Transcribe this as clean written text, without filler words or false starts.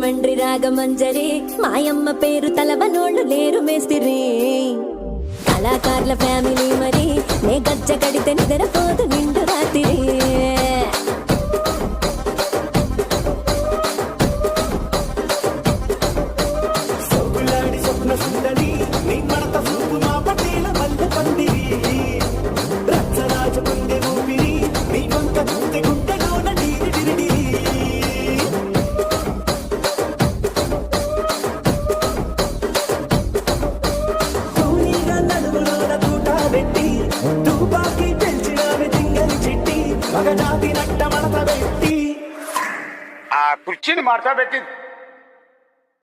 రాజమండ్రి రాగమంజరి మాయమ్మ పేరు తలవనోళ్ళు లేరు మేస్తిరి కళాకారుల ఫ్యామిలీ మరి నే గజ్జ కడితే నిద్రపోదు నిండు రాత్రి ఆ కుర్చీని మార్చబెట్టి